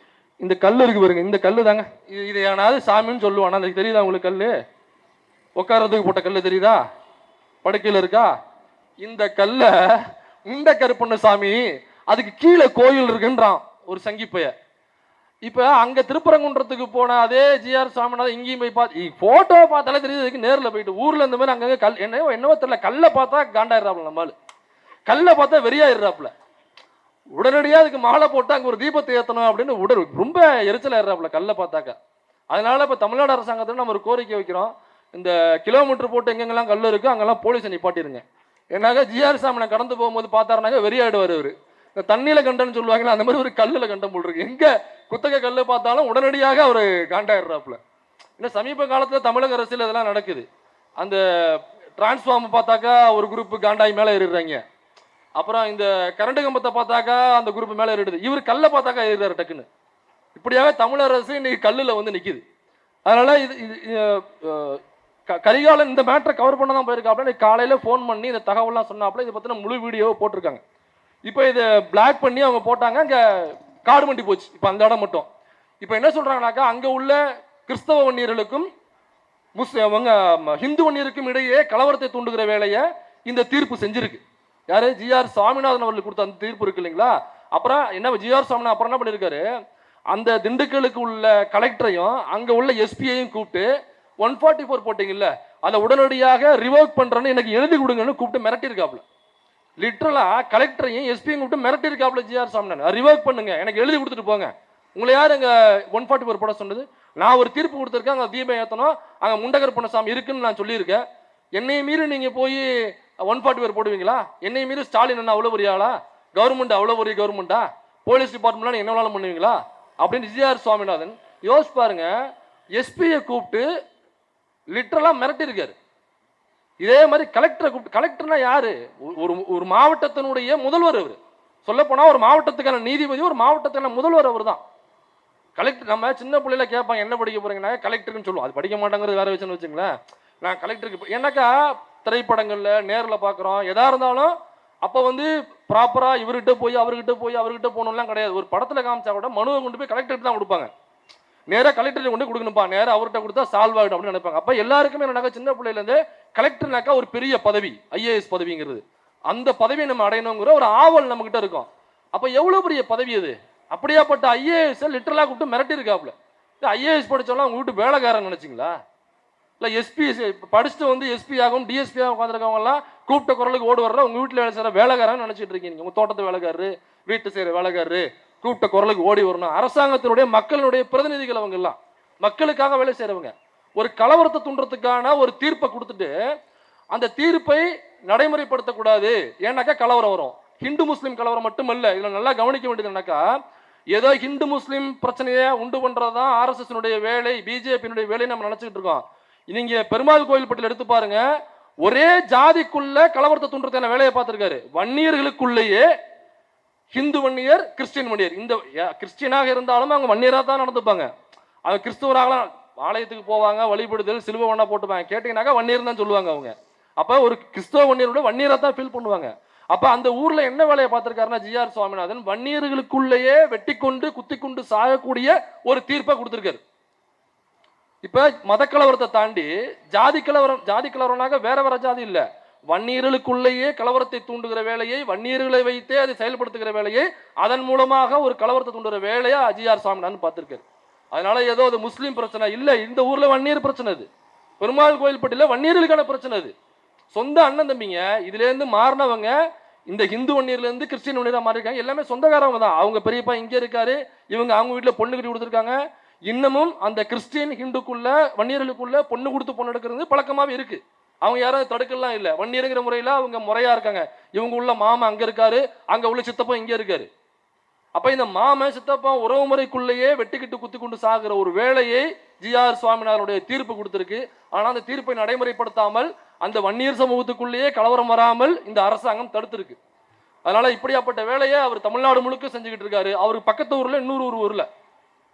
இந்த கல் இருக்கு பாருங்க, இந்த கல்லு தாங்க. இது ஏனாவது சாமின்னு சொல்லுவானா? அதுக்கு தெரியுதா உங்களுக்கு? கல்லு உட்காரத்துக்கு போட்ட கல்லு தெரியுதா? படுக்கையில் இருக்கா? இந்த கல்ல முண்ட கருப்பண்ணசாமி அதுக்கு கீழே கோயில் இருக்குன்றான் ஒரு சங்கிப்பைய. இப்ப அங்க திருப்பரங்குன்றத்துக்கு போன அதே ஜிஆர் சுவாமிநாதன் இங்கேயும் போய் பார்த்து போட்டோ பார்த்தாலே தெரியுது. நேரில் போயிட்டு ஊர்ல இந்த மாதிரி அங்கங்க கல் என்னவோ தெரியல, கல்லை பார்த்தா காண்டாயிடுறாப்புல, நம்மளு கல்லை பார்த்தா வெறியாயிடுறாப்புல. உடனடியாக அதுக்கு மாலை போட்டு அங்கே ஒரு தீபத்தை ஏற்றணும் அப்படின்னு ரொம்ப எரிச்சல் ஏறாப்புல கல்லை பார்த்தாக்க. அதனால இப்போ தமிழ்நாடு அரசாங்கத்தில் நம்ம ஒரு கோரிக்கை வைக்கிறோம், இந்த கிலோமீட்டர் போட்டு எங்கெங்கெல்லாம் கல் இருக்கு அங்கெல்லாம் போலீஸை நிப்பாட்டிருங்க. ஏன்னாக்க ஜிஆர் சாமனை கடந்து போகும்போது பார்த்தாருனாக்க வெறியாயிடுவார் அவர். இந்த தண்ணியில கண்டன்னு சொல்லுவாங்களா, அந்த மாதிரி ஒரு கல்லில் கண்டம் போல் இருக்கு. எங்க குத்தகை கல் பார்த்தாலும் உடனடியாக அவர் காண்டாயிடுறாப்புல. இன்னும் சமீப காலத்தில் தமிழக அரசியல் இதெல்லாம் நடக்குது. அந்த டிரான்ஸ்ஃபார்ம் பார்த்தாக்கா ஒரு குரூப் காண்டாய் மேலே ஏறிடுறாங்க. அப்புறம் இந்த கரண்ட் கம்பத்தை பார்த்தாக்கா அந்த குரூப் மேலே ஏறிடுது. இவர் கல்லை பார்த்தாக்கா ஏறிடுறாரு டக்குன்னு. இப்படியாவே தமிழ் அரசு இன்னைக்கு கல்லில் வந்து நிற்கிது. அதனால கரிகாலன் இந்த மேட்டரை கவர் பண்ண தான் போயிருக்காப்புல. காலையில் ஃபோன் பண்ணி இந்த தகவலாம் சொன்னாப்புல. இதை பற்றின முழு வீடியோவை போட்டிருக்காங்க. இப்போ இதை பிளாக் பண்ணி அவங்க போட்டாங்க. அங்கே காடு மண்டி போச்சு இப்போ அந்த இடம் மட்டும். இப்போ என்ன சொல்றாங்கனாக்கா, அங்கே உள்ள கிறிஸ்தவ வன்னியர்களுக்கும் ஹிந்து வன்னியருக்கும் இடையே கலவரத்தை தூண்டுகிற வேலையை இந்த தீர்ப்பு செஞ்சிருக்கு. யாரு? ஜிஆர் சுவாமிநாதன் அவர்களுக்கு கொடுத்த அந்த தீர்ப்பு இருக்கு இல்லைங்களா. அப்புறம் என்ன ஜிஆர் சுவாமிநாதன் அப்புறம் என்ன பண்ணியிருக்காரு, அந்த திண்டுக்கலுக்கு உள்ள கலெக்டரையும் அங்கே உள்ள எஸ்பியையும் கூப்பிட்டு 144 போட்டீங்கல்ல அதை உடனடியாக ரிவோக் பண்றேன்னு எனக்கு எழுதி கொடுங்கன்னு கூப்பிட்டு மிரட்டியிருக்காப்புல. லிட்டரலா கலெக்டரையும் எஸ்பியும் கூப்பிட்டு மிரட்டியிருக்காப்புல ஜிஆர் சுவாமிநாதன். ரிவோக் பண்ணுங்க, எனக்கு எழுதி கொடுத்துட்டு போங்க. உங்களை யார் அங்கே 144 போட சொன்னது? நான் ஒரு தீர்ப்பு கொடுத்துருக்கேன், அங்கே தீபம் ஏற்றணும், அங்கே முண்டகருப்பண்ணசாமி இருக்குன்னு நான் சொல்லியிருக்கேன். என்னையை மீறி நீங்கள் போய் 144 போடுவீங்களா? என்னையை மீறி ஸ்டாலின் என்ன அவ்வளோ பெரிய ஆளா? கவர்மெண்ட் அவ்வளவு பெரிய கவர்மெண்டா? போலீஸ் டிபார்ட்மெண்ட்லாம் என்ன வேணாலும் பண்ணுவீங்களா அப்படின்னு ஜிஆர் சுவாமிநாதன் யோசிச்சு பாருங்க. எஸ்பியை கூப்பிட்டு லிட்டரலா மிரட்டி இருக்காரு. இதே மாதிரி கலெக்டரை கூப்பிட்டு, கலெக்டர்னா யாரு? ஒரு மாவட்டத்தினுடைய முதல்வர். அவர் சொல்ல போனா ஒரு மாவட்டத்துக்கான நீதிபதி, ஒரு மாவட்டத்துக்கான முதல்வர் அவர் தான் கலெக்டர். நம்ம சின்ன பிள்ளைல கேட்பாங்க என்ன படிக்க போறீங்கன்னா கலெக்டர்னு சொல்லுவோம். அது படிக்க மாட்டாங்கிறது வேற விஷயம்னு வச்சுங்களேன். நான் கலெக்டருக்கு என்னக்கா திரைப்படங்கள்ல நேரில் பார்க்குறோம், எதா இருந்தாலும் அப்போ வந்து ப்ராப்பரா இவர்கிட்ட போய் அவர்கிட்ட போகணும்லாம் கிடையாது. ஒரு படத்துல காமிச்சா கூட மனுவை கொண்டு போய் கலெக்டருக்கு தான் கொடுப்பாங்க. நேராக கலெக்டர் கொண்டு கொடுக்கணும்ப்பா, நேராக அவர்கிட்ட கொடுத்தா சால்வ் ஆகிடும் அப்படின்னு நினைப்பாங்க. அப்போ எல்லாருக்குமே என்னக்கா சின்ன பிள்ளையிலேருந்து கலெக்டர்னாக்கா ஒரு பெரிய பதவி, ஐஏஎஸ் பதவிங்கிறது, அந்த பதவியை நம்ம அடையணுங்கிற ஒரு ஆவல் நம்ம கிட்ட இருக்கும். அப்போ எவ்வளோ பெரிய பதவி அது! அப்படியாப்பட்ட ஐஏஎஸ் லிட்டரலாக கூப்பிட்டு மிரட்டி இருக்காப்புல. ஐஏஎஸ் படித்தாலும் அவங்க வீட்டு வேலைக்காரன் நினைச்சிங்களா? இல்லை எஸ்பி படிச்சுட்டு வந்து எஸ்பி ஆகும் டிஎஸ்பி ஆகும் உட்காந்துருக்கவங்கலாம் கூப்பிட்ட குரலுக்கு ஓடு வர்ற உங்கள் வீட்டில் வேலை செய்கிற வேலைக்காரன் நினச்சிட்டு இருக்கீங்க. உங்கள் தோட்டத்து வேலைக்காரரு, வீட்டு செய்கிற வேலைக்காரரு கூப்பிட்ட குரலுக்கு ஓடி வரணும். அரசாங்கத்தினுடைய மக்களுடைய பிரதிநிதிகள் அவங்க எல்லாம் மக்களுக்காக வேலை செய்கிறவங்க. ஒரு கலவரத்தை தூண்டுறதுக்கான ஒரு தீர்ப்பை கொடுத்துட்டு அந்த தீர்ப்பை நடைமுறைப்படுத்தக்கூடாது, ஏன்னாக்கா கலவரம் வரும். ஹிந்து முஸ்லீம் கலவரம் மட்டுமல்ல, இதில் நல்லா கவனிக்க வேண்டியது என்னக்கா, ஏதோ ஹிந்து முஸ்லீம் பிரச்சனையை உண்டு பண்றதுதான் ஆர்எஸ்எஸ் வேலை, பிஜேபியினுடைய வேலை நம்ம நினைச்சுட்டு இருக்கோம். நீங்க பெருமாள் கோயில் பட்டியல் எடுத்து பாருங்க, ஒரே ஜாதிக்குள்ள கலவரத்தை தூண்டுறதுக்கான வேலையை பார்த்திருக்காரு. வன்னியர்களுக்குள்ளேயே ஹிந்து வன்னியர், கிறிஸ்டின் வன்னியர். இந்த கிறிஸ்டியனாக இருந்தாலும் அவங்க வன்னியராக தான் நடந்துப்பாங்க. அவங்க கிறிஸ்துவராகலாம் ஆலயத்துக்கு போவாங்க, வழிபடுதல் சிலுவை ஒண்ணா போட்டுப்பாங்க. கேட்டீங்கன்னாக்கா வன்னியர் தான் சொல்லுவாங்க அவங்க. அப்ப ஒரு கிறிஸ்தவ வன்னியரோட வன்னியராக தான் ஃபீல் பண்ணுவாங்க. அப்ப அந்த ஊர்ல என்ன வேலையை பார்த்திருக்காருன்னா ஜிஆர் சுவாமிநாதன் வன்னியர்களுக்குள்ளேயே வெட்டி கொண்டு குத்தி கொண்டு சாகக்கூடிய ஒரு தீர்ப்பை கொடுத்திருக்காரு. இப்ப மத கலவரத்தை தாண்டி ஜாதி கலவரம்னாக வேற வேற ஜாதி இல்ல, வன்னியர்களுக்குள்ளேயே கலவரத்தை தூண்டுகிற வேலையை, வன்னியர்களை வைத்தே அதை செயல்படுத்துகிற வேலையை, அதன் மூலமாக ஒரு கலவரத்தை தூண்டுகிற வேலையா ஜிஆர் சுவாமிநாதன் பார்த்திருக்காரு. அதனால ஏதோ அது முஸ்லீம் பிரச்சனை இல்ல, இந்த ஊர்ல வன்னியர் பிரச்சனை, அது பெருமாள் கோயில் பட்டியல வன்னியர்களுக்கான பிரச்சனை. அது சொந்த அண்ணன் தம்பிங்க. இதுல இருந்து மாறினவங்க இந்த ஹிந்து வன்னியர்ல இருந்து கிறிஸ்டின் வன்னியரா மாறி இருக்காங்க. எல்லாமே சொந்தக்காரவங்க தான். அவங்க பெரியப்பா இங்க இருக்காரு, இவங்க அவங்க வீட்டுல பொண்ணு கட்டி கொடுத்துருக்காங்க. இன்னமும் அந்த கிறிஸ்டின் ஹிந்துக்குள்ள வன்னியர்களுக்குள்ள பொண்ணு கொடுத்து பொண்ணு எடுக்கிறது பழக்கமாவே இருக்கு. அவங்க யாரும் தடுக்கலாம் இல்லை. வன்னியருங்கிற முறையில அவங்க முறையா இருக்காங்க. இவங்க உள்ள மாமா அங்க இருக்காரு, அங்க உள்ள சித்தப்பா இங்க இருக்காரு. அப்ப இந்த மாமன் சித்தப்பா உறவு முறைக்குள்ளேயே வெட்டிக்கிட்டு குத்தி கொண்டு சாகிற ஒரு வேலையை ஜிஆர் சுவாமிநாதனுடைய தீர்ப்பு கொடுத்திருக்கு. ஆனா அந்த தீர்ப்பை நடைமுறைப்படுத்தாமல் அந்த வன்னியர் சமூகத்துக்குள்ளேயே கலவரம் வராமல் இந்த அரசாங்கம் தடுத்திருக்கு. அதனால இப்படியாப்பட்ட வேலையை அவர் தமிழ்நாடு முழுக்க செஞ்சுக்கிட்டு இருக்காரு. அவருக்கு பக்கத்து ஊர்ல இன்னொரு ஊர்ல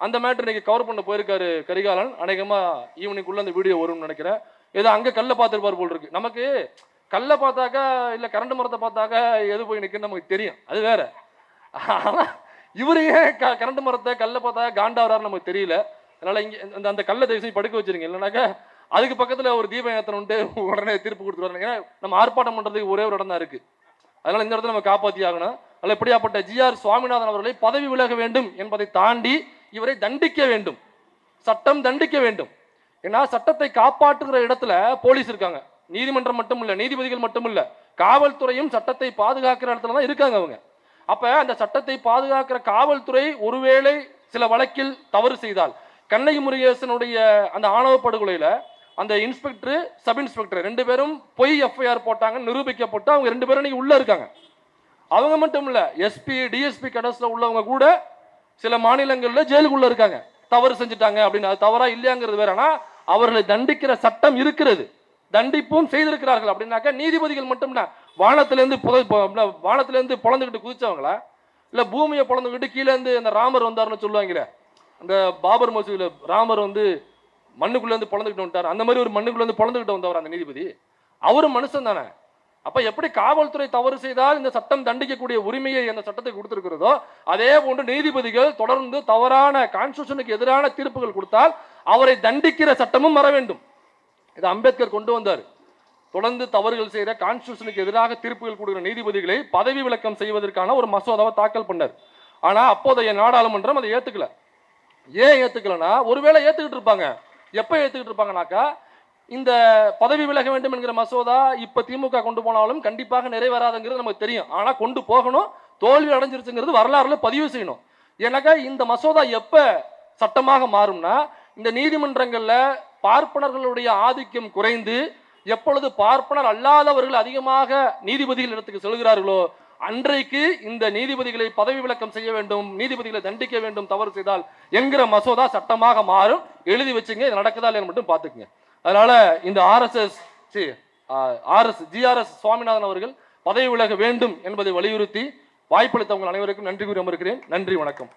அந்த மேட்டர் இன்னைக்கு கவர் பண்ண போயிருக்காரு கரிகாலன். அநேகமா ஈவினிங்குள்ள அந்த வீடியோ வரும்னு நினைக்கிறேன். ஏதோ அங்க கல்லை பார்த்துருப்பார் போல் இருக்கு. நமக்கு கல்லை பார்த்தாக்கா இல்ல கரண்ட் மரத்தை பார்த்தாக்கா எது போய் நிற்குன்னு நமக்கு தெரியும், அது வேற. ஆனா இவரு ஏன் கரண்ட் மரத்தை கல்லை பார்த்தா காண்டாவரான்னு நமக்கு தெரியல. அதனால இங்க அந்த கல்லை தயவு செஞ்சு படுக்க வச்சிருங்க, இல்லைனாக்கா அதுக்கு பக்கத்துல ஒரு தீபம் ஏத்தணும்ட்டு உடனே தீர்ப்பு கொடுத்துருவாங்க. ஏன்னா நம்ம ஆர்ப்பாட்டம் பண்றதுக்கு ஒரே ஒரு இடம் தான் இருக்கு. அதனால இந்த இடத்துல நம்ம காப்பாற்றி ஆகணும். அதில் எப்படியாப்பட்ட ஜிஆர் சுவாமிநாதன் அவர்களை பதவி விலக வேண்டும் என்பதை தாண்டி இவரை தண்டிக்க வேண்டும், சட்டம் தண்டிக்க வேண்டும். ஏன்னா சட்டத்தை காப்பாற்றுகிற இடத்துல போலீஸ் இருக்காங்க, நீதிமன்றம் மட்டும் இல்ல, நீதிபதிகள் மட்டும் இல்ல, காவல்துறையும் சட்டத்தை பாதுகாக்கிற இடத்துல தான் இருக்காங்க அவங்க. அப்ப அந்த சட்டத்தை பாதுகாக்கிற காவல்துறை ஒருவேளை சில வழக்கில் தவறு செய்தால், கண்ணகி முருகேசனுடைய அந்த ஆணவ படுகொலையில அந்த இன்ஸ்பெக்டர் சப் இன்ஸ்பெக்டர் 2 பேரும் பொய் எஃப்ஐஆர் போட்டாங்க, நிரூபிக்கப்பட்டு அவங்க 2 பேரும் இன்னைக்கு உள்ள இருக்காங்க. அவங்க மட்டும் இல்ல, எஸ்பி டிஎஸ்பி கடஸ்ல உள்ளவங்க கூட சில மாநிலங்கள்ல ஜெயிலுக்குள்ள இருக்காங்க, தவறு செஞ்சுட்டாங்க அப்படின்னு. அது தவறா இல்லையாங்கிறது வேற. ஆனா அவர்களை தண்டிக்கிற சட்டம் இருக்கிறது, தண்டிப்பும் செய்திருக்கிறார்கள். அப்படின்னாக்க நீதிபதிகள் மட்டும் வானத்திலிருந்து பொழந்துக்கிட்டு குதிச்சவங்களா, இல்ல பூமியை பொழந்துக்கிட்டு கீழே இருந்து அந்த ராமர் வந்தாருன்னு சொல்லுவாங்களே, அந்த பாபர் மசூதியில ராமர் மண்ணுக்குள்ள இருந்து பொழந்துக்கிட்டு வந்துட்டார், அந்த மாதிரி ஒரு மண்ணுக்குள்ள இருந்து பொழந்துக்கிட்டு வந்தவர் அந்த நீதிபதி, அவரும் மனுஷன் தானே. அப்ப எப்படி காவல்துறை தவறு செய்தால் இந்த சட்டம் தண்டிக்கக்கூடிய உரிமையை அந்த சட்டத்தை கொடுத்திருக்கிறதோ, அதே போன்று நீதிபதிகள் தொடர்ந்து தவறான கான்ஸ்டிடியூஷனுக்கு எதிரான தீர்ப்புகள் கொடுத்தால் அவரை தண்டிக்கிற சட்டமும் வர வேண்டும். இது அம்பேத்கர் கொண்டு வந்தார். தொடர்ந்து தவறுகள் செய்கிற கான்ஸ்டிடியூஷனுக்கு எதிராக தீர்ப்புகள் கொடுக்கிற நீதிபதிகளை பதவி விலக்கம் செய்வதற்கான ஒரு மசோதாவை தாக்கல் பண்ணார். ஆனா அப்போதைய நாடாளுமன்றம் அதை ஏத்துக்கல. ஏன் ஏத்துக்கலன்னா, ஒருவேளை ஏத்துக்கிட்டு இருப்பாங்க. எப்ப ஏத்துக்கிட்டு இருப்பாங்கனாக்கா, இந்த பதவி விலக வேண்டும் என்கிற மசோதா இப்ப திமுக கொண்டு போனாலும் கண்டிப்பாக நிறைவேறாதுங்கிறது நமக்கு தெரியும். ஆனா கொண்டு போகணும், தோல்வி அடைஞ்சிருச்சுங்கிறது வரலாறுல பதிவு செய்யணும். ஏன்னாக்கா இந்த மசோதா எப்ப சட்டமாக மாறும்னா, இந்த நீதிமன்றங்கள்ல பார்ப்பனர்களுடைய ஆதிக்கம் குறைந்து எப்பொழுது பார்ப்பனர் அல்லாதவர்கள் அதிகமாக நீதிபதிகள் இடத்துக்கு செல்கிறார்களோ அன்றைக்கு இந்த நீதிபதிகளை பதவி விலக்கம் செய்ய வேண்டும், நீதிபதிகளை தண்டிக்க வேண்டும் தவறு செய்தால் என்கிற மசோதா சட்டமாக மாறும். எழுதி வச்சுங்க, இது நடக்குதா இல்லைன்னு மட்டும் பார்த்துக்குங்க. அதனால இந்த GRS சுவாமிநாதன் அவர்கள் பதவி விலக வேண்டும் என்பதை வலியுறுத்தி வாய்ப்பளித்தவங்க அனைவருக்கும் நன்றி கூறி அமர்கிறேன். நன்றி, வணக்கம்.